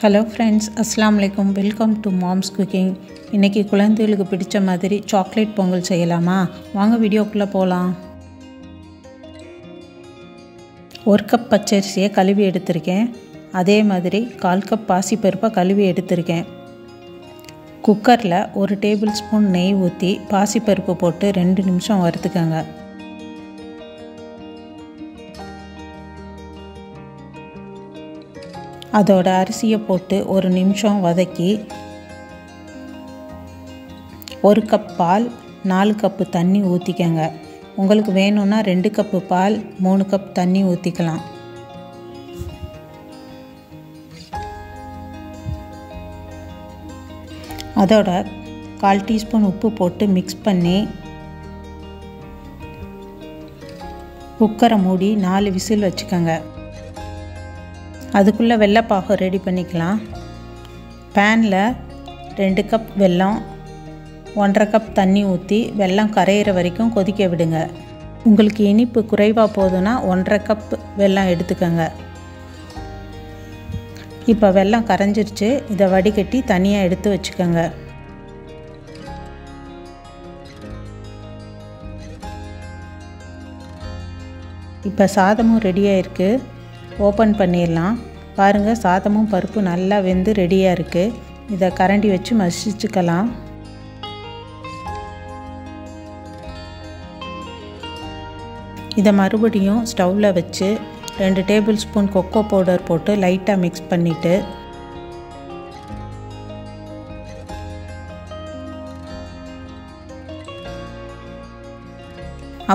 Hello friends, அஸ்ஸலாமு அலைக்கும். Welcome to moms cooking. இன்றைக்கி குழந்தைகளுக்கு பிடிச்ச மாதிரி சாக்லேட் பொங்கல் செய்யலாமா? வாங்க வீடியோக்குள்ளே போகலாம். 1 கப் பச்சரிசியை கழுவி எடுத்திருக்கேன். அதே மாதிரி 1/4 கப் பாசிப்பருப்பை கழுவி எடுத்திருக்கேன். குக்கரில் 1 டேபிள் ஸ்பூன் நெய் ஊற்றி பாசிப்பருப்பு போட்டு 2 நிமிஷம் வறுத்துக்கோங்க. அதோட அரிசியை போட்டு 1 நிமிஷம் வதக்கி 1 கப் பால் 4 கப்பு தண்ணி ஊற்றிக்கங்க. உங்களுக்கு வேணும்னா 2 கப்பு பால் 3 கப் தண்ணி ஊற்றிக்கலாம். அதோட 1/4 டீஸ்பூன் உப்பு போட்டு மிக்ஸ் பண்ணி குக்கரை மூடி 4 விசில் வச்சுக்கோங்க. அதுக்குள்ளே வெள்ளைப்பாகு ரெடி பண்ணிக்கலாம். பேனில் 2 கப் வெல்லம் 1/2 கப் தண்ணி ஊற்றி வெல்லம் கரையிற வரைக்கும் கொதிக்க விடுங்க. உங்களுக்கு இனிப்பு குறைவாக போதுன்னா 1/2 கப் வெல்லம் எடுத்துக்கோங்க. இப்போ வெல்லம் கரைஞ்சிருச்சு. இதை வடிகட்டி தனியாக எடுத்து வச்சுக்கோங்க. இப்போ சாதமும் ரெடியாக இருக்குது. ஓப்பன் பண்ணிடலாம். பாருங்கள், சாதமும் பருப்பு நல்லா வெந்து ரெடியாக இருக்குது. இதை கரண்டி வச்சு மசிச்சுக்கலாம். இதை மறுபடியும் ஸ்டவ்வில் வச்சு 2 டேபிள் ஸ்பூன் கொக்கோ பவுடர் போட்டு லைட்டாக மிக்ஸ் பண்ணிவிட்டு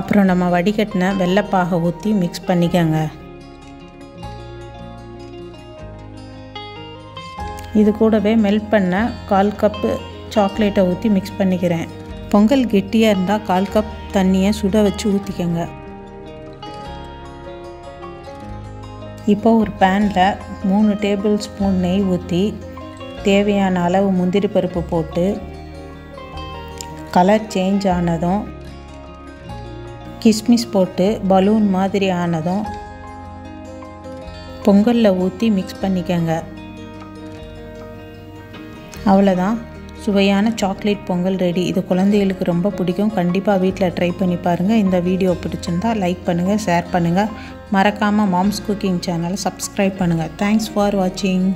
அப்புறம் நம்ம வடிகட்டின வெள்ளைப்பாகை ஊற்றி மிக்ஸ் பண்ணிக்கோங்க. இது கூடவே மெல்ட் பண்ண 1/4 கப்பு சாக்லேட்டை ஊற்றி மிக்ஸ் பண்ணிக்கிறேன். பொங்கல் கெட்டியாக இருந்தால் 1/4 கப் தண்ணியை சுட வச்சு ஊற்றிக்கங்க. இப்போ ஒரு பேனில் 3 டேபிள் ஸ்பூன் நெய் ஊற்றி தேவையான அளவு முந்திரி பருப்பு போட்டு கலர் சேஞ்ச் ஆனதும் கிஸ்மிஸ் போட்டு பலூன் மாதிரி ஆனதும் பொங்கலில் ஊற்றி மிக்ஸ் பண்ணிக்கங்க. அவ்வளோதான், சுவையான சாக்லேட் பொங்கல் ரெடி. இது குழந்தைகளுக்கு ரொம்ப பிடிக்கும். கண்டிப்பாக வீட்டில் ட்ரை பண்ணி பாருங்கள். இந்த வீடியோ பிடிச்சிருந்தா லைக் பண்ணுங்கள், ஷேர் பண்ணுங்கள். மறக்காமல் மாம்ஸ் குக்கிங் சேனலை சப்ஸ்கிரைப் பண்ணுங்கள். தேங்க்ஸ் ஃபார் வாட்சிங்.